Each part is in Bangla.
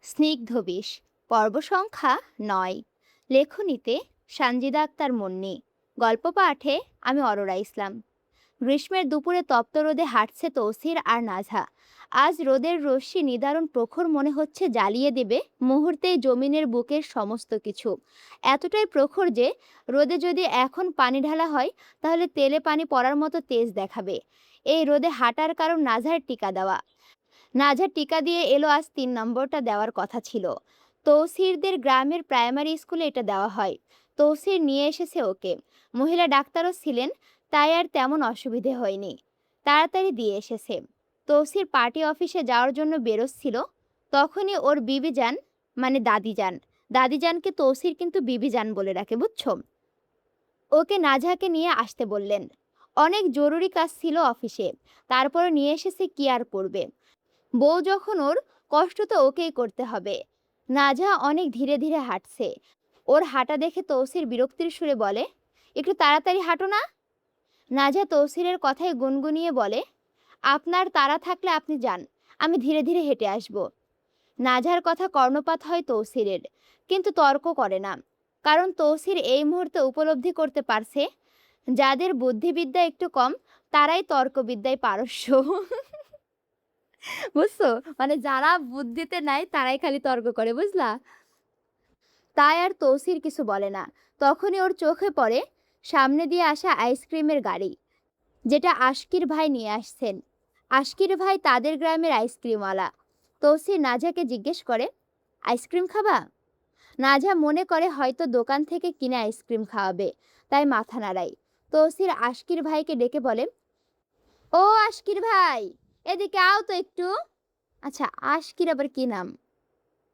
স্নিগ্ধ বিষ পর্ব সংখ্যা ৯। লেখনীতে সানজিদা আক্তার মুন্নি। গল্প পাঠে আমি অরোরা ইসলাম। গ্রীষ্মের দুপুরে তপ্ত রোদে হাঁটছে তৌসির আর নাঝা। আজ রোদের রশ্মি নিদারুণ প্রখর, মনে হচ্ছে জ্বালিয়ে দেবে মুহূর্তেই জমিনের বুকের সমস্ত কিছু। এতটাই প্রখর যে রোদে যদি এখন পানি ঢালা হয় তাহলে তেলে পানি পড়ার মতো তেজ দেখাবে। এই রোদে হাঁটার কারণ নাঝার টিকা দেওয়া। নাজা টিকা দিয়ে এলো, আজ ৩ নম্বরটা দেওয়ার কথা ছিল। তৌসিরদের গ্রামের প্রাইমারি স্কুলে এটা দেওয়া হয়। তৌসির নিয়ে এসেছে ওকে। মহিলা ডাক্তারও ছিলেন, তাই আর তেমন অসুবিধে হয়নি। তাড়াতাড়ি দিয়ে এসেছে। তৌসির পার্টি অফিসে যাওয়ার জন্য বেরোচ্ছিল, তখনই ওর বিবি যান, মানে দাদি যান। দাদি যানকে তৌসির কিন্তু বিবি যান বলে রাখে, বুঝছো? ওকে নাজহাকে নিয়ে আসতে বললেন। অনেক জরুরি কাজ ছিল অফিসে, তারপর নিয়ে এসেছে, কি আর করবে। বউ যখন ওর, কষ্ট তো ওকেই করতে হবে। নাজা অনেক ধীরে ধীরে হাঁটছে। ওর হাঁটা দেখে তৌসির বিরক্তির সুরে বলে, একটু তাড়াতাড়ি হাঁটো না। নাজা তৌসিরের কথায় গুনগুনিয়ে বলে, আপনার তাড়া থাকলে আপনি যান, আমি ধীরে ধীরে হেঁটে আসব। নাজার কথা কর্ণপাত হয় তৌসিরের, কিন্তু তর্ক করে না। কারণ তৌসির এই মুহূর্তে উপলব্ধি করতে পারছে, যাদের বুদ্ধিবিদ্যা একটু কম তারাই তর্কবিদ্যায় পারস্য। বুঝছো? মানে যারা বুদ্ধিতে নাই তারাই খালি তর্ক করে, বুঝলা? তাই আর তৌসির কিছু বলে না। তখনই ওর চোখে পড়ে সামনে দিয়ে আসা আইসক্রিমের গাড়ি, যেটা আশকির ভাই নিয়ে আসছেন। আশকির ভাই তাদের গ্রামের আইসক্রিমওয়ালা। তৌসির নাজাকে জিজ্ঞেস করে, আইসক্রিম খাবা? নাজা মনে করে হয়তো দোকান থেকে কিনে আইসক্রিম খাওয়াবে, তাই মাথা নাড়ায়। তৌসির আশকির ভাইকে ডেকে বলে, ও আশকির ভাই, এদিকে আও তো একটু। আচ্ছা, আশকির আবার কি নাম?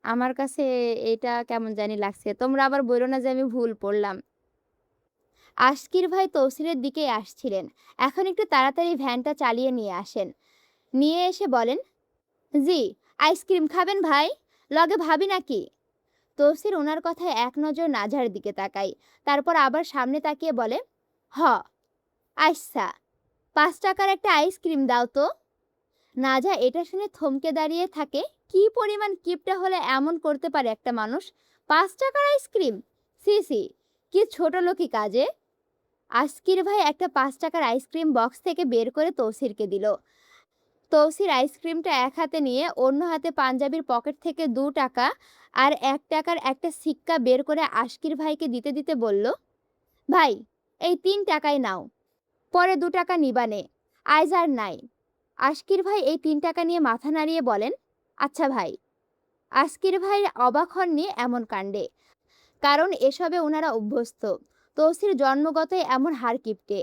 আমার কাছে এটা কেমন জানি লাগছে। তোমরা আবার বইলো না যে আমি ভুল পড়লাম। আশকির ভাই তৌসিরের দিকেই আসছিলেন। এখন একটু তাড়াতাড়ি ভ্যানটা চালিয়ে নিয়ে আসেন। নিয়ে এসে বলেন, জি, আইসক্রিম খাবেন ভাই? লগে ভাবি নাকি? তৌসির ওনার কথায় এক নজর নাঝার দিকে তাকাই, তারপর আবার সামনে তাকিয়ে বলে, হ, আচ্ছা, ৫ টাকার একটা আইসক্রিম দাও তো। নাজা এটা শুনে থমকে দাঁড়িয়ে থাকে। কি পরিমাণ কিপটা হলে এমন করতে পারে একটা মানুষ? ৫ টাকার আইসক্রিম? সি সি, কি ছোট লোকি কাজে। আশকির ভাই একটা ৫ টাকার আইসক্রিম বক্স থেকে বের করে তৌসিরকে দিল। তৌসির আইসক্রিমটা এক হাতে নিয়ে অন্য হাতে পাঞ্জাবির পকেট থেকে ২ টাকা আর ১ টাকার একটা সিক্কা বের করে আশকির ভাইকে দিতে দিতে বলল, ভাই, এই ৩ টাকায় নাও, পরে ২ টাকা নিবানে, আইজ আর নাই। আশকির ভাই এই ৩ টাকা নিয়ে মাথা নাড়িয়ে বলেন, আচ্ছা ভাই। আশকির ভাই অবাক হননি এমন কাণ্ডে, কারণ এসবে ওনারা অভ্যস্ত। তৌসির জন্মগতই এমন হাড় কিপটে।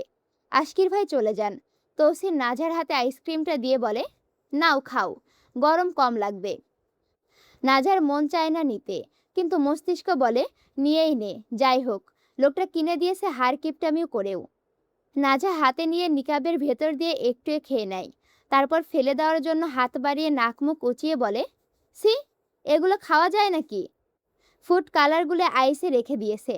আশকির ভাই চলে যান। তৌসির নাজার হাতে আইসক্রিমটা দিয়ে বলে, নাও খাও, গরম কম লাগবে। নাজার মন চায় না নিতে, কিন্তু মস্তিষ্ক বলে, নিয়েই নে, যাই হোক, লোকটা কিনে দিয়েছে হাড় কিপটামিও করেও। নাজা হাতে নিয়ে নিকাবের ভেতর দিয়ে একটু খেয়ে নেয়, তারপর ফেলে দেওয়ার জন্য হাত বাড়িয়ে নাক মুখ উঁচিয়ে বলে, সি, এগুলো খাওয়া যায় নাকি? ফুড কালারগুলো আইসে রেখে দিয়েছে।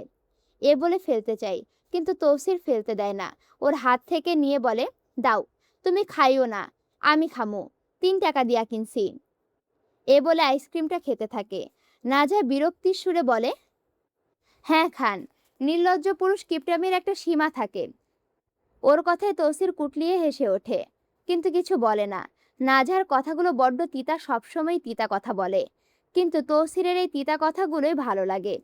এ বলে ফেলতে চাই, কিন্তু তৌসির ফেলতে দেয় না। ওর হাত থেকে নিয়ে বলে, দাও, তুমি খাইও না, আমি খামো, ৩ টাকা দিয়া কিনছি। এ বলে আইসক্রিমটা খেতে থাকে। নাজা বিরক্তির সুরে বলে, হ্যাঁ খান, নির্লজ্জ পুরুষ কিপটামির একটা সীমা থাকে। ওর কথায় তৌসির কুটলিয়ে হেসে ওঠে, কিন্তু কিছু বলে না। নাজার কথাগুলো বড্ড তিতা, সবসময় তিতা কথা বলে, কিন্তু তৌসিরের এই তিতা কথাগুলোই ভালো লাগে।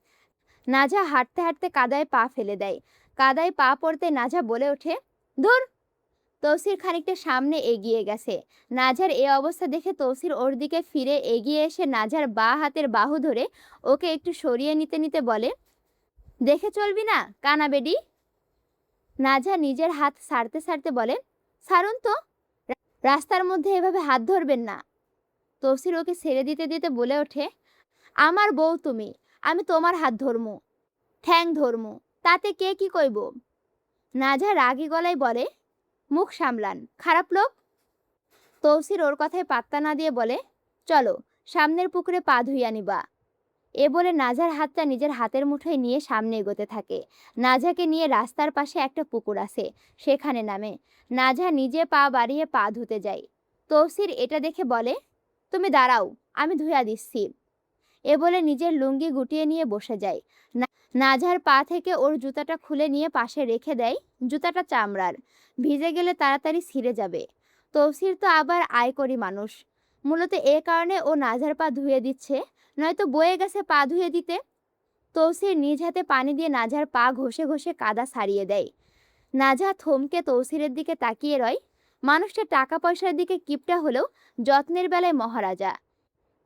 নাজা হাঁটতে হাঁটতে কাদায় পা ফেলে দেয়। কাদায় পা পড়তে নাজা বলে ওঠে, ধুর। তৌসির খানিকটা সামনে এগিয়ে গেছে। নাজার এ অবস্থা দেখে তৌসির ওর দিকে ফিরে এগিয়ে এসে নাজার বাঁ হাতের বাহু ধরে ওকে একটু সরিয়ে নিতে নিতে বলে, দেখে চলবি না কানা বেডি। নাজা নিজের হাত ছাড়তে ছাড়তে বলে, ছাড়ুন তো, রাস্তার মধ্যে এভাবে হাত ধরবেন না। তৌসির ওকে ছেড়ে দিতে দিতে বলে ওঠে, আমার বউ তুমি, আমি তোমার হাত ধরমু, ঠ্যাং ধরমু, তাতে কে কি কইব। নাজা রাগী গলায় বলে, মুখ সামলান, খারাপ লোক। তৌসির ওর কথায় পাত্তা না দিয়ে বলে, চলো, সামনের পুকুরে পা ধুইয়া নিবা। এ বলে নাজার হাতটা নিজের হাতের মুঠোয় নিয়ে সামনে এগোতে থাকে। নাজাকে নিয়ে রাস্তার পাশে একটা পুকুর আছে, সেখানে নামে। নাজা নিজে পা বাড়িয়ে পা ধুতে যায়। তৌসির এটা দেখে বলে, তুমি দাঁড়াও, আমি ধুইয়া দিচ্ছি। এ বলে নিজের লুঙ্গি গুটিয়ে নিয়ে বসে যায়। নাজহার পা থেকে ওর জুতাটা খুলে নিয়ে পাশে রেখে দেয়। জুতাটা চামড়ার, ভিজে গেলে তাড়াতাড়ি ছিঁড়ে যাবে। তৌসির তো আবার আয়করি মানুষ, মূলত এ কারণে ও নাজহার পা ধুয়ে দিচ্ছে, নয়তো বয়ে গেছে পা ধুয়ে দিতে। তৌসির নিজ হাতে পানি দিয়ে নাজহার পা ঘষে ঘষে কাদা ছাড়িয়ে দেয়। নাজহা থমকে তৌসিরের দিকে তাকিয়ে রয়। মানুষটা টাকা পয়সার দিকে কিপটা হলেও যত্নের বেলায় মহারাজা।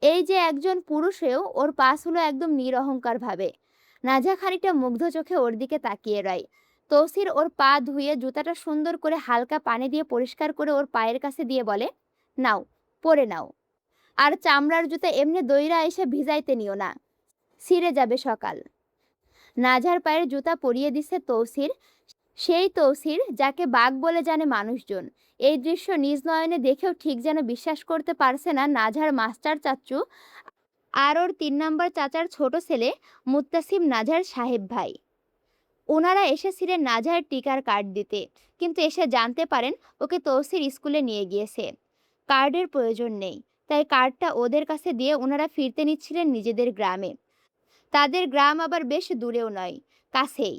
এই যে একজন পুরুষেও ওর পাশ হলো একদম নিরহংকার ভাবে। নাজহা খানিকটা মুগ্ধ চোখে ওর দিকে তাকিয়ে রয়। তৌসির ওর পা ধুয়ে জুতাটা সুন্দর করে হালকা পানি দিয়ে পরিষ্কার করে ওর পায়ের কাছে দিয়ে বলে, নাও, পরে নাও। আর চামড়ার জুতা এমনি দইরা এসে ভিজাইতে নিও না, ছিঁড়ে যাবে সকাল। নাজহার পায়ের জুতা পরিয়ে দিচ্ছে তৌসির, সেই তৌসির যাকে বাঘ বলে জানে মানুষজন। এই দৃশ্য নিজ নয়নে দেখেও ঠিক যেন বিশ্বাস করতে পারছে না নাজহার মাস্টার চাচ্চু আর ওর ৩ নম্বর চাচার ছোট ছেলে মুত্তাসিম নাজহার সাহেব ভাই। ওনারা এসেছিলেন নাজহার টিকার কার্ড দিতে, কিন্তু এসে জানতে পারেন ওকে তৌসির স্কুলে নিয়ে গিয়েছে। কার্ডের প্রয়োজন নেই, তাই কার্ডটা ওদের কাছে দিয়ে ওনারা ফিরতে নিচ্ছিলেন নিজেদের গ্রামে। তাদের গ্রাম আবার বেশ দূরেও নয়, কাছেই।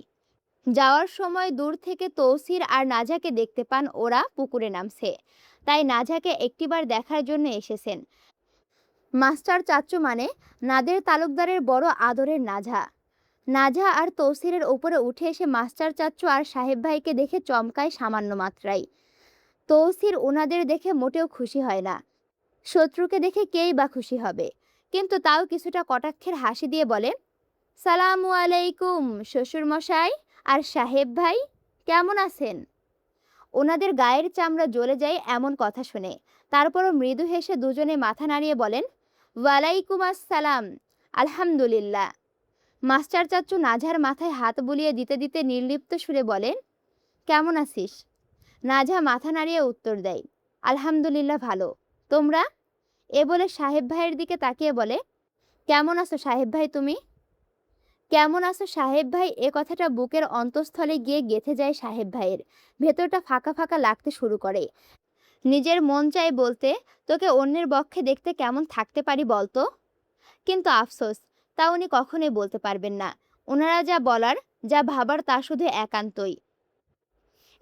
যাওয়ার সময় দূর থেকে তৌসির আর নাজহাকে দেখতে পান ওরা পুকুরে নামছে, তাই নাজহাকে একটিবার দেখার জন্য এসেছেন। মাস্টার চাচ্চু মানে নাদের তালুকদারের বড় আদরের নাজহা। নাজহা আর তৌসিরের ওপরে উঠে এসে মাস্টার চাচ্চু আর সাহেব ভাইকে দেখে চমকায় সামান্য মাত্রায়। তৌসির ওনাদের দেখে মোটেও খুশি হয় না, শত্রুকে দেখে কেই বা খুশি হবে, কিন্তু তাও কিছুটা কটাক্ষের হাসি দিয়ে বলে, সালামু আলাইকুম শ্বশুর মশাই আর সাহেব ভাই, কেমন আছেন? ওনাদের গায়ের চামড়া জ্বলে যায় এমন কথা শুনে, তারপরও মৃদু হেসে দুজনে মাথা নাড়িয়ে বলেন, ওয়ালাইকুম আসসালাম, আলহামদুলিল্লাহ। মাস্টার চাচ্চু নাজহার মাথায় হাত বুলিয়ে দিতে দিতে নির্লিপ্ত সুরে বলেন, কেমন আছিস? নাজহা মাথা নাড়িয়ে উত্তর দেয়, আলহামদুলিল্লাহ ভালো, তোমরা? এ বলে সাহেব ভাইয়ের দিকে তাকিয়ে বলে, কেমন আছো সাহেব ভাই তুমি? কেমন আছো সাহেব ভাই এ কথাটা বুকের অন্তঃস্থলে গিয়ে গেঁথে যায় সাহেব ভাইয়ের। ভেতরটা ফাঁকা ফাঁকা লাগতে শুরু করে। নিজের মন চায় বলতে, তোকে অন্যের বক্ষে দেখতে কেমন থাকতে পারি বলতো, কিন্তু আফসোস, তা উনি কখনোই বলতে পারবেন না। ওনারা যা বলার, যা ভাবার তা শুধু একান্তই।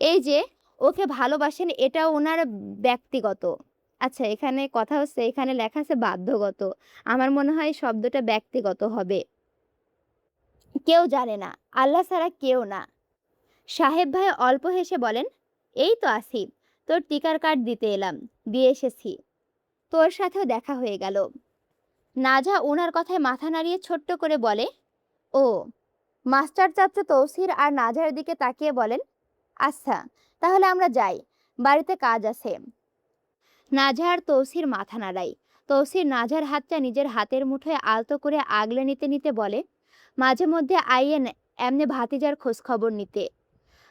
এই যে ওকে ভালোবাসেন এটাও ওনার ব্যক্তিগত। আচ্ছা, এখানে কথা হচ্ছে, এখানে লেখা আছে বাধ্যগত। আমার মনে হয় শব্দটা ব্যক্তিগত হবে। কেউ জানে না, আল্লাহ ছাড়া কেউ না। সাহেব ভাই অল্প হেসে বলেন, এই তো আছি, তোর টিকার কার্ড দিতে এলাম, দিয়ে এসেছি। তোর সাথেও দেখা হয়ে গেল। নাজহা ওনার কথায় মাথা নাড়িয়ে ছোট্ট করে বলে, ও। মাস্টার চাচ্চু তৌসির আর নাজহার দিকে তাকিয়ে বলেন, আচ্ছা তাহলে আমরা যাই, বাড়িতে কাজ আছে। নাজহার তৌসির মাথা নাড়ায়। তৌসির নাজহার হাতটা নিজের হাতের মুঠোয় আলতো করে আগলে নিতে নিতে বলে, মাঝে মধ্যে আইয়েন এমনি ভাতিজার খোঁজ খবর নিতে।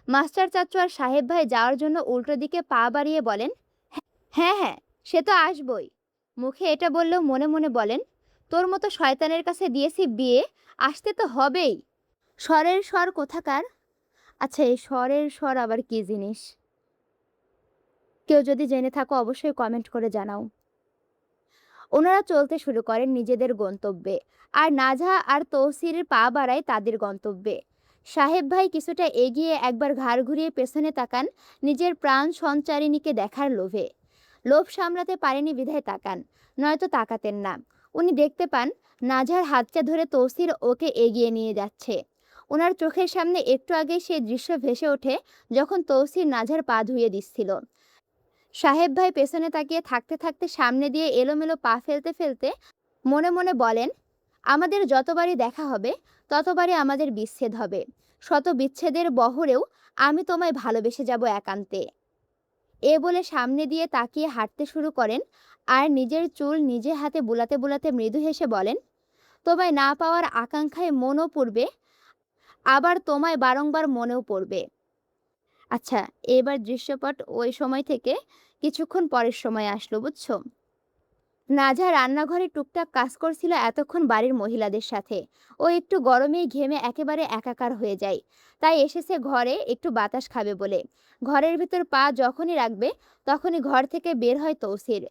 মাস্টার চাচ্চু আর সাহেব ভাই যাওয়ার জন্য উল্টো দিকে পা বাড়িয়ে বলেন, হ্যাঁ হ্যাঁ, সে তো আসবই। মুখে এটা বললেও মনে মনে বলেন, তোর মতো শয়তানের কাছে দিয়েছি বিয়ে, আসতে তো হবেই। স্বরের স্বর কোথাকার। আচ্ছা, এই স্বরের স্বর আবার কি জিনিস? কেউ যদি জেনে থাকো অবশ্যই কমেন্ট করে জানাও। ওনারা চলতে শুরু করেন নিজেদের গন্তব্যে, আর নাজহা আর তৌসিরের পা বাড়ায় তাদের গন্তব্যে। সাহেব ভাই কিছুটা এগিয়ে একবার ঘাড় ঘুরিয়ে পেছনে তাকান, নিজের প্রাণ সঞ্চারিণীকে দেখার লোভে। লোভ সামলাতে পারেনি বিধায় তাকান, নয়তো তাকাতেন না। উনি দেখতে পান নাজহার হাতটা ধরে তৌসির ওকে এগিয়ে নিয়ে যাচ্ছে। ওনার চোখের সামনে একটু আগে সেই দৃশ্য ভেসে ওঠে, যখন তৌসির নাজহার পা ধুয়ে দিচ্ছিল। সাহেব ভাই পেছনে তাকিয়ে থাকতে থাকতে সামনে দিয়ে এলোমেলো পা ফেলতে ফেলতে মনে মনে বলেন, আমাদের যতবারই দেখা হবে ততবারই আমাদের বিচ্ছেদ হবে। শত বিচ্ছেদের বহরেও আমি তোমায় ভালোবেসে যাব একান্তে। এ বলে সামনে দিয়ে তাকিয়ে হাঁটতে শুরু করেন, আর নিজের চুল নিজে হাতে বুলাতে বুলাতে মৃদু হেসে বলেন, তোমায় না পাওয়ার আকাঙ্ক্ষায় মনও পড়বে, আবার তোমায় বারংবার মনেও পড়বে। আচ্ছা, এবার দৃশ্যপট ওই সময় থেকে কিছুক্ষণ পরের সময় আসলো, বুঝছো? নাজহা রান্নাঘরে টুকটাক কাজ করছিল এতক্ষণ বাড়ির মহিলাদের সাথে। ও একটু গরমেই ঘেমে একেবারে একাকার হয়ে যায়, তাই এসেছে ঘরে একটু বাতাস খাবে বলে। ঘরের ভিতর পা যখনই রাখবে তখনই ঘর থেকে বের হয় তৌসির।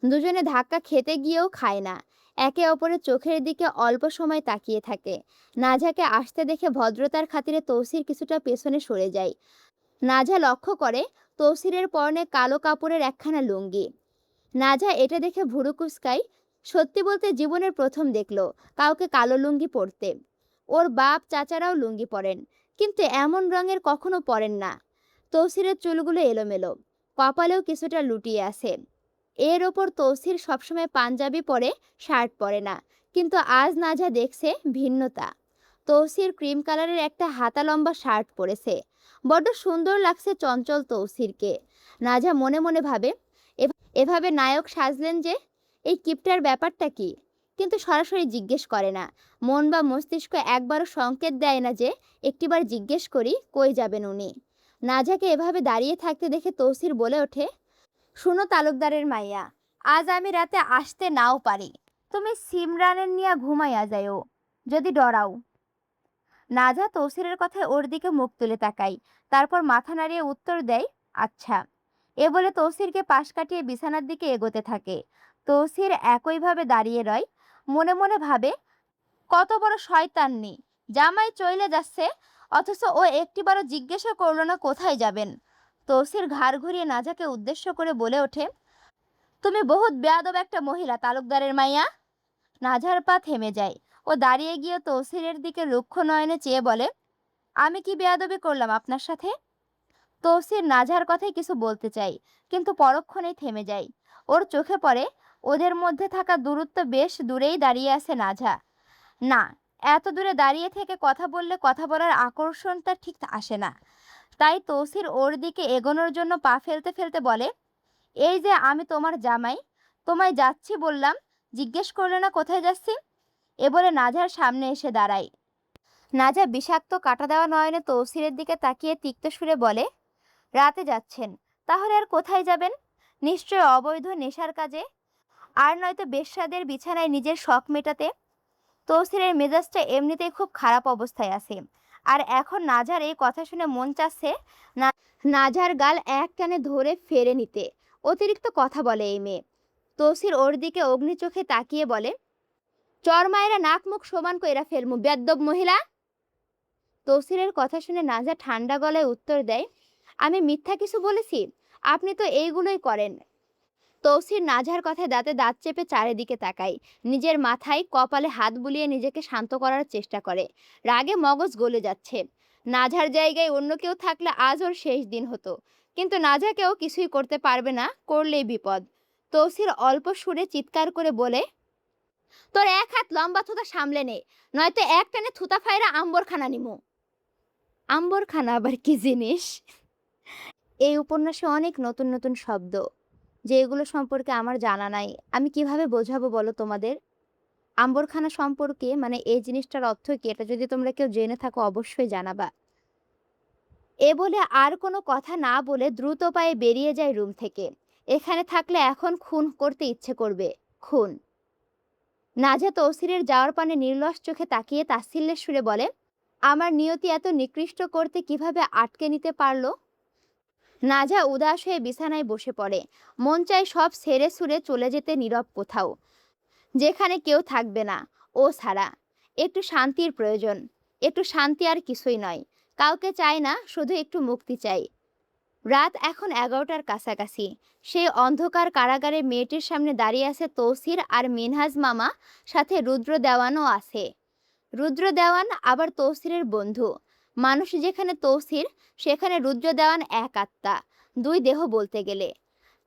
দুজনে ধাক্কা খেতে গিয়েও খায় না, একে অপরের চোখের দিকে অল্প সময় তাকিয়ে থাকে। নাজাকে আসতে দেখে ভদ্রতার খাতিরে তৌসির কিছুটা পেছনে সরে যায়। নাজা লক্ষ্য করে তৌসিরের পরনে কালো কাপড়ের একখানা লুঙ্গি। নাজা এটা দেখে ভুরু কুঁচকায়। সত্যি বলতে জীবনের প্রথম দেখলো কাউকে কালো লুঙ্গি পরতে। ওর বাপ চাচারাও লুঙ্গি পরেন, কিন্তু এমন রঙের কখনো পরেন না। তৌসিরের চুলগুলো এলোমেলো, কপালেও কিছুটা লুটিয়ে আছে। এর ওপর তৌসির সবসময় পাঞ্জাবি পরে, শার্ট পরে না, কিন্তু আজ নাজা দেখছে ভিন্নতা। তৌসির ক্রিম কালারের একটা হাতা লম্বা শার্ট পরেছে। বড্ড সুন্দর লাগছে চঞ্চল তৌসিরকে। নাজা মনে মনে ভাবে, এভাবে নায়ক সাজলেন যে, এই কিপটার ব্যাপারটা কি? কিন্তু সরাসরি জিজ্ঞেস করে না। মন বা মস্তিষ্ক একবারও সংকেত দেয় না যে একটিবার জিজ্ঞেস করি কই যাবেন উনি। নাজাকে এভাবে দাঁড়িয়ে থাকতে দেখে তৌসির বলে ওঠে, শুনো তালুকদারের মাইয়া, আজ আমি রাতে আসতে নাও পারি। তুমি সিমরানের নিয়া ঘুমাইয়া যাইও, যদি ডরাও। নাজা তৌসিরের কথায় ওর দিকে মুখ তুলে তাকাই, তারপর মাথা নাড়িয়ে উত্তর দেয়, আচ্ছা। এ বলে তৌসিরকে পাশ কাটিয়ে বিছানার দিকে এগোতে থাকে। তৌসির একইভাবে দাঁড়িয়ে রয়, মনে মনে ভাবে, কত বড় শয়তান্নি, জামাই চইলে যাচ্ছে, অথচ ও একটিবারও জিজ্ঞাসা করলো না কোথায় যাবেন। তৌসির ঘাড় ঘুরিয়ে নাজাকে উদ্দেশ্য করে বলে ওঠে, তুমি বহুত বেয়াদব একটা মহিলা তালুকদারের মাইয়া। নাজার পা থেমে যায়। ও দাঁড়িয়ে গিয়ে তৌসিরের দিকে রুক্ষ নয়নে চেয়ে বলে, আমি কি বেয়াদবি করলাম আপনার সাথে? তৌসির নাজার কথায় কিছু বলতে চাই, কিন্তু পরক্ষণেই থেমে যায়। ওর চোখে পড়ে ওদের মধ্যে থাকা দূরত্ব বেশ দূরেই দাঁড়িয়ে আছে নাজা। না, এত দূরে দাঁড়িয়ে থেকে কথা বললে কথা বলার আকর্ষণটা ঠিক আসে না। তাই তৌসির ওর দিকে এগোনোর জন্য পা ফেলতে ফেলতে বলে, এই যে আমি তোমার জামাই, তোমায় যাচ্ছি বললাম, জিজ্ঞেস করলে না কোথায় যাচ্ছি। এ বলে নাজার সামনে এসে দাঁড়ায়। নাজা বিষাক্ত কাটা দেওয়া নয়নে তৌসিরের দিকে তাকিয়ে তিক্ত সুরে বলে, রাতে যাচ্ছেন, তাহলে আর কোথায় যাবেন? নিশ্চয় অবৈধ নেশার কাজে, আর নয়তো বেশ্যাদের বিছানায় নিজের শখ মেটাতে। তৌসিরের মেজাজটা এমনিতেই খুব খারাপ অবস্থায় আছে, আর এখন নাজার এই কথা শুনে মন চাচ্ছে নাজার গাল এক টানে ধরে ফেরে নিতে। অতিরিক্ত কথা বলে এই মেয়ে। তৌসির ওর দিকে অগ্নি চোখে তাকিয়ে বলে, চর মায়েরা নাক মুখ সমান কইরা ফেলমু বেয়াদ্দব মহিলা। তৌসিরের কথা শুনে নাজা ঠান্ডা গলায় উত্তর দেয়, আমি মিথ্যা কিছু বলেছি? আপনি তো এইগুলোই করেন। তৌসির নাজার কথায় দাঁতে দাঁত চেপে চারিদিকে তাকায়। নিজের মাথায় কপালে হাত বুলিয়ে নিজেকে শান্ত করার চেষ্টা করে। রাগে মগজ গলে যাচ্ছে। নাজার জায়গায় অন্য কেউ থাকলে আজ ওর শেষ দিন হতো, কিন্তু নাজাকেও কিছুই করতে পারবে না, করলেই বিপদ। তৌসির অল্প সুরে চিৎকার করে বলে, তোর এক হাত লম্বা থুতা সামলে নে, নয়তো এক টানে থুতা ফাইরা আম্বরখানা নিমু। আম্বরখানা আবার কি জিনিস? এই উপন্যাসে অনেক নতুন নতুন শব্দ, যেগুলো সম্পর্কে আমার জানা নাই। আমি কিভাবে বোঝাবো বলো তোমাদের? আম্বরখানা সম্পর্কে মানে এই জিনিসটার অর্থ কি, এটা যদি তোমরা কেউ জেনে থাকো অবশ্যই জানাবা। এ বলে আর কোনো কথা না বলে দ্রুত পায়ে বেরিয়ে যায় রুম থেকে। এখানে থাকলে এখন খুন করতে ইচ্ছে করবে। খুন। নাজা তৌসিরের যাওয়ার পানে নির্লস চোখে তাকিয়ে তাচ্ছিল্যের সুরে বলে, আমার নিয়তি এত নিকৃষ্ট করতে কিভাবে আটকে নিতে পারলো? নাজা উদাস হয়ে বিছানায় বসে পড়ে। মন চায় সব ছেড়ে ছুড়ে চলে যেতে নীরব কোথাও, যেখানে কেউ থাকবে না, ও ছাড়া। একটু শান্তির প্রয়োজন, একটু শান্তি, আর কিছুই নয়। কাউকে চাই না, শুধু একটু মুক্তি চাই। রাত এখন 11টার কাছাকাছি। সেই অন্ধকার কারাগারে মেয়েটির সামনে দাঁড়িয়ে আছে তৌসির আর মিনহাজ মামা, সাথে রুদ্র দেওয়ানও আছে। রুদ্র দেওয়ান আবার তৌসিরের বন্ধু। মানুষ যেখানে তৌসির, সেখানে রুদ্র দেওয়ান এক আত্মা, দুই দেহ বলতে গেলে।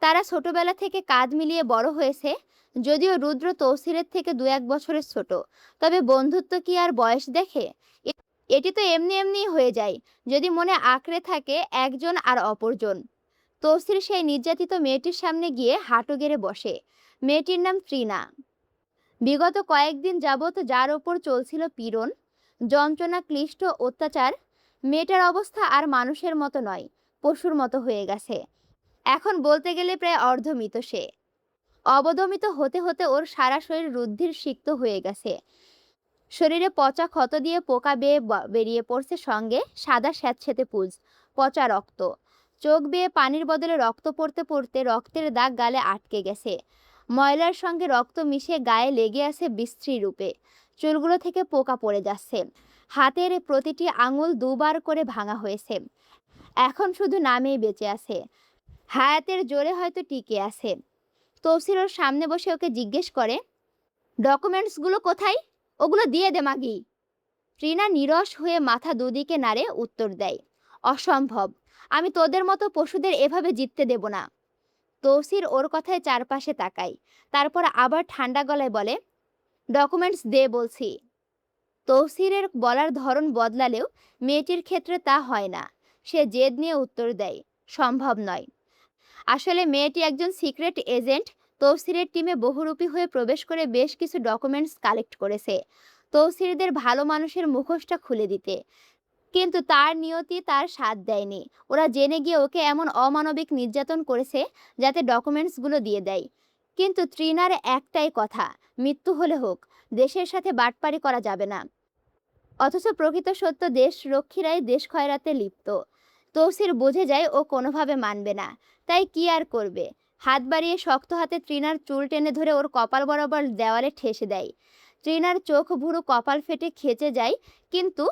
তারা ছোটবেলা থেকে কাঁধ মিলিয়ে বড় হয়েছে। যদিও রুদ্র তৌসিরের থেকে 2-1 বছরের ছোট, তবে বন্ধুত্ব কি আর বয়স দেখে? এটি তো এমনি এমনি হয়ে যায়, যদি মনে আঁকড়ে থাকে একজন আর অপরজন। তৌসির সেই নির্যাতিত মেয়েটির সামনে গিয়ে হাঁটু গেড়ে বসে। মেয়েটির নাম ত্রিনা। বিগত কয়েকদিন যাবৎ যার ওপর চলছিল পীড়ন, যন্ত্রণা, ক্লিষ্ট অত্যাচার, মেয়েটার অবস্থা আর মানুষের মতো নয়, পশুর মতো হয়ে গেছে। এখন বলতে গেলে প্রায় অর্ধমৃত সে। অবদমিত হতে হতে ওর সারা শরীর রুদ্ধির সিক্ত হয়ে গেছে। শরীরে পচা ক্ষত দিয়ে পোকা বেয়ে বেরিয়ে পড়ছে, সঙ্গে সাদা স্যাঁতসেঁতে পুঁজ, পচা রক্ত। চোখ বেয়ে পানির বদলে রক্ত পড়তে পড়তে রক্তের দাগ গালে আটকে গেছে। ময়লার সঙ্গে রক্ত মিশে গায়ে লেগে আছে বিশ্রী রূপে। চুলগুলো থেকে পোকা পড়ে যাচ্ছে। হাতের প্রতিটি আঙুল দুবার করে ভাঙা হয়েছে। এখন শুধু নামেই বেঁচে আছে, হায়াতের জোরে হয়তো টিকে আছে। তৌসির ওর সামনে বসে ওকে জিজ্ঞেস করে, ডকুমেন্টসগুলো কোথায়? ওগুলো দিয়ে দে মাগি। ট্রিনা নিরস হয়ে মাথা দুদিকে নাড়ে উত্তর দেয়, অসম্ভব, আমি তোদের মতো পশুদের এভাবে জিততে দেব না। তৌসির ওর কথায় চারপাশে তাকায়, তারপর আবার ঠান্ডা গলায় বলে, ডকুমেন্টস দে বলছি। তৌসিরের বলার ধরন বদলালেও মেয়েটির ক্ষেত্রে তা হয় না। সে জেদ নিয়ে উত্তর দেয়, সম্ভব নয়। আসলে মেয়েটি একজন সিক্রেট এজেন্ট। তৌসিরের টিমে বহুরূপী হয়ে প্রবেশ করে বেশ কিছু ডকুমেন্টস কালেক্ট করেছে তৌসিরদের ভালো মানুষের মুখোশটা খুলে দিতে। কিন্তু তার নিয়তি তার সাথ দেয়নি। ওরা জেনে গিয়ে ওকে এমন অমানবিক নির্যাতন করেছে যাতে ডকুমেন্টসগুলো দিয়ে দেয়। কিন্তু ট্রিনার একটাই কথা, মৃত্যু হলে হোক, দেশের সাথে বাটপারি করা যাবে না। অথচ প্রকৃত সত্য, দেশ রক্ষীরাই দেশ খয়রাতে লিপ্ত। তৌসির বুঝে যায় ও কোনোভাবে মানবে না, তাই কি আর করবে। হাত বাড়িয়ে শক্ত হাতে ট্রিনার চুল টেনে ধরে ওর কপাল বরাবর দেওয়ালে ঠেসে দেয়। ট্রিনার চোখ ভুরু কপাল ফেটে খেচে যায়, কিন্তু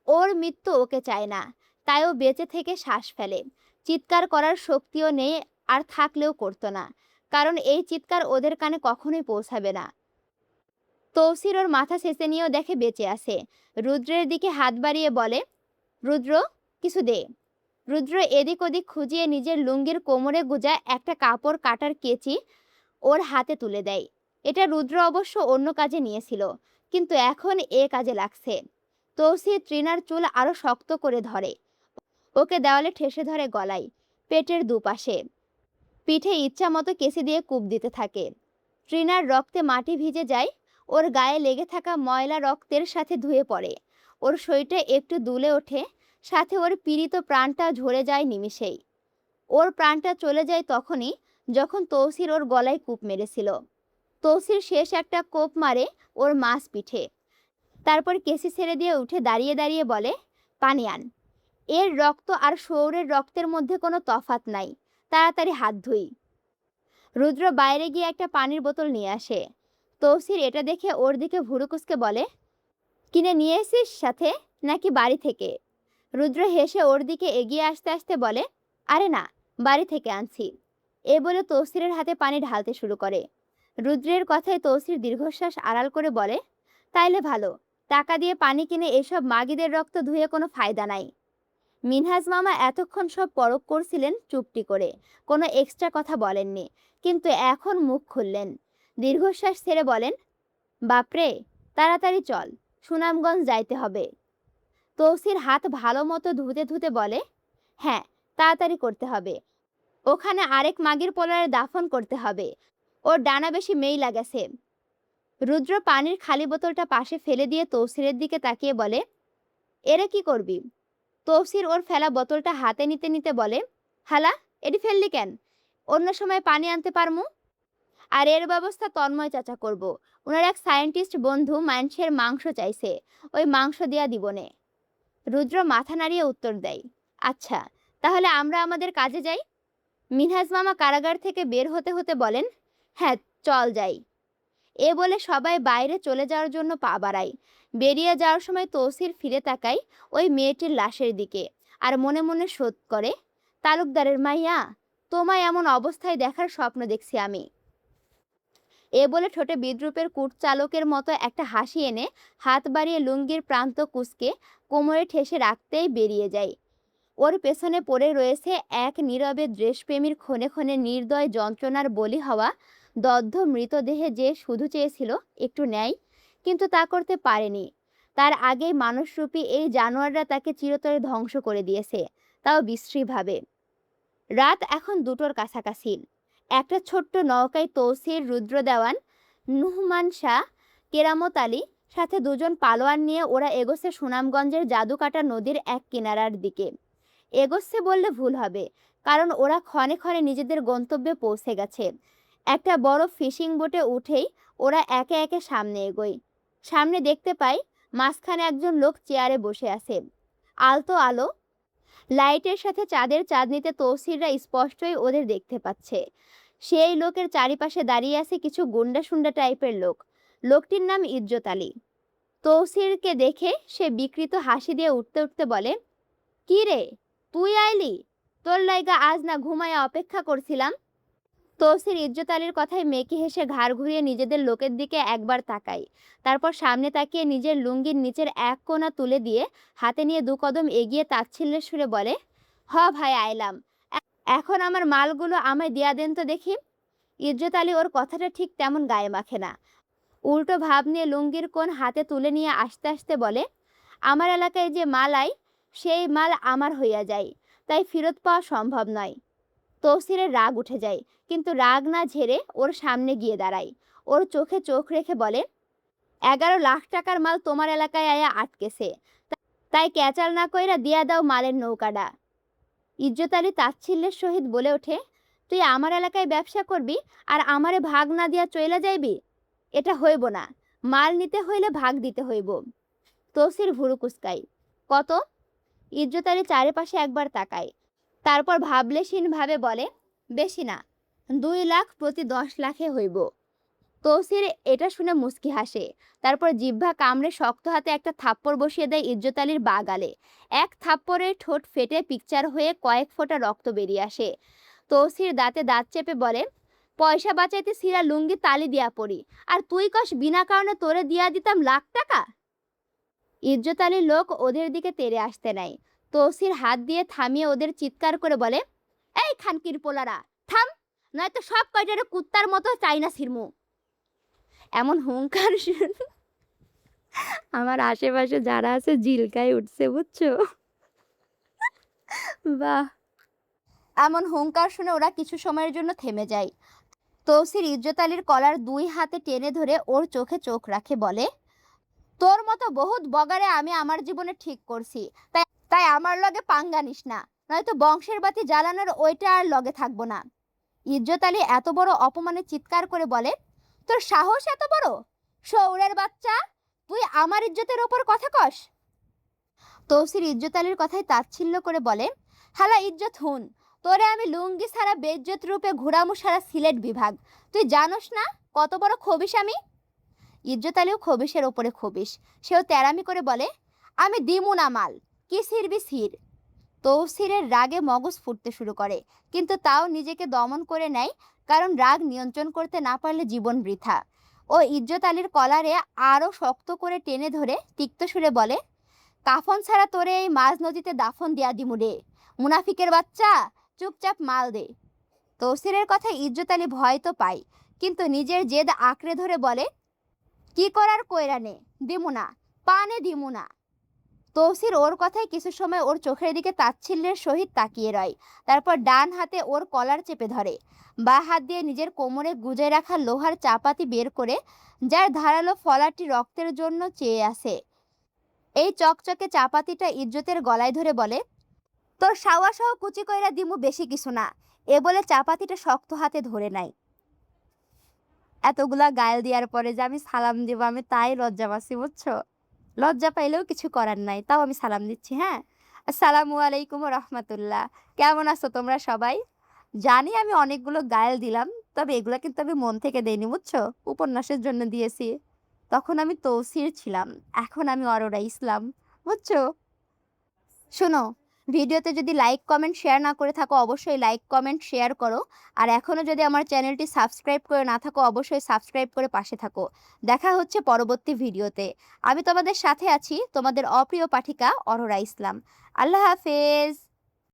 ওর মৃত্যু ওকে চায় না। তাই ও বেঁচে থেকে শ্বাস ফেলে। চিৎকার করার শক্তিও নেই, আর থাকলেও করতো না, কারণ এই চিৎকার ওদের কানে কখনোই পৌঁছাবে না। তৌসির ওর মাথা চেঁচে নিয়েও দেখে বেঁচে আছে। রুদ্রের দিকে হাত বাড়িয়ে বলে, রুদ্র, কিছু দে। রুদ্র এদিক ওদিক খুঁজিয়ে নিজের লুঙ্গির কোমরে গুজা একটা কাপড় কাটার কেচি ওর হাতে তুলে দেয়। এটা রুদ্র অবশ্য অন্য কাজে নিয়েছিল, কিন্তু এখন এ কাজে লাগছে। তৌসির ট্রিনার চুল আরো শক্ত করে ধরে, ওকে দেওয়ালে ঠেসে ধরে গলায়, পেটের দুপাশে, পিঠে ইচ্ছা মতো কেসি দিয়ে কূপ দিতে থাকে। ট্রিনার রক্তে মাটি ভিজে যায়, ওর গায়ে লেগে থাকা ময়লা রক্তের সাথে ধুয়ে পড়ে। ওর শরীরটা একটু দুলে ওঠে, সাথে ওর পীড়িত প্রাণটা ঝরে যায় নিমিষেই। ওর প্রাণটা চলে যায় তখনই যখন তৌসির ওর গলায় কূপ মেরেছিল। তৌসির শেষ একটা কোপ মারে ওর মাছ পিঠে, তারপর কেসি ছেড়ে দিয়ে উঠে দাঁড়িয়ে দাঁড়িয়ে বলে, পানি আন। এর রক্ত আর শৌরের রক্তের মধ্যে কোনো তফাৎ নাই, তাড়াতাড়ি হাত ধুই। রুদ্র বাইরে গিয়ে একটা পানির বোতল নিয়ে আসে। তৌসির এটা দেখে ওর দিকে ভুরু কুঁচকে বলে, কিনে নিয়ে এসিস সাথে, নাকি বাড়ি থেকে? রুদ্র হেসে ওর দিকে এগিয়ে আসতে আসতে বলে, আরে না, বাড়ি থেকে আনছি। এ বলে তৌসিরের হাতে পানি ঢালতে শুরু করে। রুদ্রের কথায় তৌসির দীর্ঘশ্বাস আড়াল করে বলে, তাইলে ভালো, টাকা দিয়ে পানি কিনে এসব মাগিদের রক্ত ধুয়ে কোনো ফায়দা নাই। মিনহাজ মামা এতক্ষণ সব পরখ করছিলেন চুপটি করে, কোনো এক্সট্রা কথা বলেননি, কিন্তু এখন মুখ খুললেন। দীর্ঘশ্বাস ছেড়ে বলেন, বাপরে, তাড়াতাড়ি চল, সুনামগঞ্জ যাইতে হবে। তৌসির হাত ভালো মতো ধুতে ধুতে বলে, হ্যাঁ, তাড়াতাড়ি করতে হবে, ওখানে আরেক মাগির পোলারে দাফন করতে হবে, ওর ডানা বেশি মেইলা গেছে। রুদ্র পানির খালি বোতলটা পাশে ফেলে দিয়ে তৌসিরের দিকে তাকিয়ে বলে, এরে কি করবি? তৌসির ওর ফেলা বোতলটা হাতে নিতে নিতে বলে, হালা, এটি ফেললি কেন? অন্য সময় পানি আনতে পারমু। আর এর ব্যবস্থা তন্ময় চাচা করব। ওনার এক সায়েন্টিস্ট বন্ধু মানুষের মাংস চাইছে, ওই মাংস দিয়া দিবনে। রুদ্র মাথা নাড়িয়ে উত্তর দেয়, আচ্ছা, তাহলে আমরা আমাদের কাজে যাই। মিনহাজ মামা কারাগার থেকে বের হতে হতে বলেন, হ্যাঁ, চল যাই। এ বলে সবাই বাইরে চলে যাওয়ার জন্য পা বাড়ায়। বেরিয়ে যাওয়ার সময় তৌসির ফিরে তাকায় ওই মেয়েটির লাশের দিকে, আর মনে মনে শোধ করে, তালুকদারের মাইয়া, তোমায় এমন অবস্থায় দেখার স্বপ্ন দেখছি আমি। এ বলে ঠোঁটে বিদ্রুপের চালকের মতো একটা হাসি এনে হাত বাড়িয়ে লুঙ্গির প্রান্ত কুঁচকে কোমরে ঠেসে রাখতেই বেরিয়ে যায়। ওর পেছনে পড়ে রয়েছে এক নীরবে দেশপ্রেমীর ক্ষণে ক্ষণে নির্দয় যন্ত্রণার বলি হওয়া দগ্ধ মৃতদেহে, যে শুধু চেয়েছিল একটু ন্যায়, কিন্তু তা করতে পারেনি। তার আগেই মানুষরূপী এই জানোয়াররা তাকে চিরতরে ধ্বংস করে দিয়েছে, তাও বিশ্রীভাবে। রাত এখন 2টোর কাছাকাছি। একটা ছোট্ট নৌকায় তৌসির, রুদ্র দেওয়ান, নুহমান শাহ, কেরামত আলী সাথে দুজন পালোয়ান নিয়ে ওরা এগোচ্ছে সুনামগঞ্জের জাদুকাটা নদীর এক কিনারার দিকে। এগোচ্ছে বললে ভুল হবে, কারণ ওরা ক্ষণে ক্ষণে নিজেদের গন্তব্যে পৌঁছে গেছে। একটা বড় ফিশিং বোটে উঠেই ওরা একে একে সামনে এগোয়। সামনে দেখতে পাই মাঝখানে একজন লোক চেয়ারে বসে আছে। আলতো আলো লাইটের সাথে চাঁদের চাঁদনিতে তৌসিররা স্পষ্টই ওদের দেখতে পাচ্ছে। সেই লোকের চারিপাশে দাঁড়িয়ে আছে কিছু গুন্ডা সুন্ডা টাইপের লোক। লোকটির নাম ইজ্জত আলী। তৌসিরকে দেখে সে বিকৃত হাসি দিয়ে উঠতে উঠতে বলে, কি রে, তুই আইলি? তোর লাইগা আজ না ঘুমায়া অপেক্ষা করছিলাম। তৌসির ইজ্জত আলীর কথায় মেকি হেসে ঘাড় ঘুরিয়ে নিজেদের লোকের দিকে একবার তাকায়। তারপর সামনে তাকিয়ে নিজের লুঙ্গির নিচের এক কোণা তুলে দিয়ে হাতে নিয়ে 2 কদম এগিয়ে তাচ্ছিল্যের সুরে বলে, হ ভাই আইলাম। এখন আমার মালগুলো আমায় দিয়া দেন তো দেখি। ইজ্জত আলী ওর কথাটা ঠিক তেমন গায়ে মাখে না। উল্টো ভাব নিয়ে লুঙ্গির কোণ হাতে তুলে নিয়ে আস্তে আস্তে বলে, আমার এলাকায় যে মাল আয় সেই মাল আমার হইয়া যায়, তাই ফেরত পাওয়া সম্ভব নয়। তৌসিরের রাগ উঠে যায়, কিন্তু রাগ না ঝেড়ে ওর সামনে গিয়ে দাঁড়ায়। ওর চোখে চোখ রেখে বলে, 11 লাখ টাকার মাল তোমার এলাকায় আয়া আটকেছে, তাই ক্যাচাল না কইরা দিয়া দাও মালের নৌকাটা। ইজ্জত আলী তাচ্ছিল্যের সহিত বলে ওঠে, তুই আমার এলাকায় ব্যবসা করবি আর আমারে ভাগ না দিয়া চইলা যাইবি? এটা হইব না, মাল নিতে হইলে ভাগ দিতে হইব। তৌসির ভুরু কুচকায়, কত? ইজ্জত আলী চারিপাশে একবার তাকায়, তারপর ভাবলেশীনভাবে বলে, বেশি না, 2 লাখ প্রতি 10 লাখে হইব। তৌসির এটা শুনে মুচকি হাসে, তারপর জিহ্বা কামড়ে শক্ত হাতে একটা থাপ্পড় বসিয়ে দেয় ইজ্জত আলীর বাঁ গালে। এক থাপ্পড়ে ঠোঁট ফেটে পিকচার হয়ে কয়েক ফোঁটা রক্ত বেরিয়ে আসে। তৌসির দাঁতে দাঁত চেপে বলে, পয়সা বাঁচাইতে সিরা লুঙ্গি তালি দিয়া পড়ি, আর তুই কস বিনা কারণে তোরে দিয়া দিতাম লাখ টাকা? ইজ্জত আলীর লোক ওদের দিকে তেড়ে আসতে নাই। তৌসির হাত দিয়ে থামিয়ে ওদের চিৎকার করে বলে, এই খানকির পোলারা, থাম, নয়তো সব কয়টারে কুত্তার মতো চাইনা ছিড়মু। এমন হুঙ্কার শুনে আমার আশেপাশে যারা আছে জিলকায় উঠছে, বুঝছো? বাহ! এমন হুঙ্কার শুনে ওরা কিছু সময়ের জন্য থেমে যায়। তৌসির ইজ্জত আলীর কলার 2 হাতে টেনে ধরে ওর চোখে চোখ রাখে, বলে, তোর মতো বহুত বগারে আমি আমার জীবনে ঠিক করছি, তাই তাই আমার লগে পাঙ্গা নিস না, নয়তো বংশের বাতি জ্বালানোর ওইটা আর লগে থাকবো না। ইজ্জত আলী এত বড় অপমানে চিৎকার করে বলে, তোর সাহস এত বড়? শৌরের বাচ্চা, তুই আমার ইজ্জতের ওপর কথা কস? তৌসির ইজ্জত আলীর কথায় তাচ্ছিল্য করে বলে, হালা ইজ্জত হুন, তোরে আমি লুঙ্গি ছাড়া বেজ্জত রূপে ঘুরামু সারা সিলেট বিভাগ। তুই জানোস না কত বড় খবিস আমি? ইজ্জত আলীও খবিসের ওপরে খবিস, সেও তেরামি করে বলে, আমি দিমু না মাল, কি ছিড়বি ছিড়। তৌসিরের রাগে মগজ ফুটতে শুরু করে, কিন্তু তাও নিজেকে দমন করে নেয়, কারণ রাগ নিয়ন্ত্রণ করতে না পারলে জীবন বৃথা। ও ইজ্জত আলীর কলারে আরও শক্ত করে টেনে ধরে তিক্ত সুরে বলে, কাফন ছাড়া তোরে এই মাঝ নদীতে দাফন দিয়া দিমু রে, মুনাফিকের বাচ্চা, চুপচাপ মাল দে। তৌসিরের কথা ইজ্জত আলী ভয় তো পায়, কিন্তু নিজের জেদ আঁকড়ে ধরে বলে, কি করার কইরা নে, দিমু না, পানে দিমু না। তৌসির ওর কথায় কিছু সময় ওর চোখের দিকে তাচ্ছিল্যের সহিত তাকিয়ে রয়, তারপর ডান হাতে ওর কলার চেপে ধরে, বাঁ হাত দিয়ে নিজের কোমরে গুজে রাখা লোহার চাপাতি বের করে, যার ধারালো ফলাটি রক্তের জন্য চেয়ে আসে। এই চকচকে চাপাতিটা ইজ্জতের গলায় ধরে বলে, তোর সাওয়া সহ কুচি কইরা দিমু, বেশি কিছু না। এ বলে চাপাতিটা শক্ত হাতে ধরে নাই। এতগুলা গায়েল দেওয়ার পরে যে আমি সালাম দিব, আমি তাই লজ্জা পাচ্ছি, বুঝছো? লজ্জা পাইলেও কিছু করার নাই, তাও আমি সালাম দিচ্ছি। হ্যাঁ, আসসালামু আলাইকুম রহমতুল্লাহ। কেমন আছো তোমরা সবাই? জানি আমি অনেকগুলো গায়েল দিলাম, তবে এগুলো কিন্তু আমি মন থেকে দেইনি, বুঝছো? উপন্যাসের জন্য দিয়েছি। তখন আমি তৌসির ছিলাম, এখন আমি অরোরা ইসলাম, বুঝছো? শোনো, ভিডিওতে যদি লাইক কমেন্ট শেয়ার না করে থাকো অবশ্যই লাইক কমেন্ট শেয়ার করো, আর এখনও যদি আমার চ্যানেলটি সাবস্ক্রাইব করে না থাকো অবশ্যই সাবস্ক্রাইব করে পাশে থাকো। দেখা হচ্ছে পরবর্তী ভিডিওতে। আমি তোমাদের সাথে আছি, তোমাদের অপ্রিয় পাঠিকা অরোরা ইসলাম। আল্লাহ হাফেজ।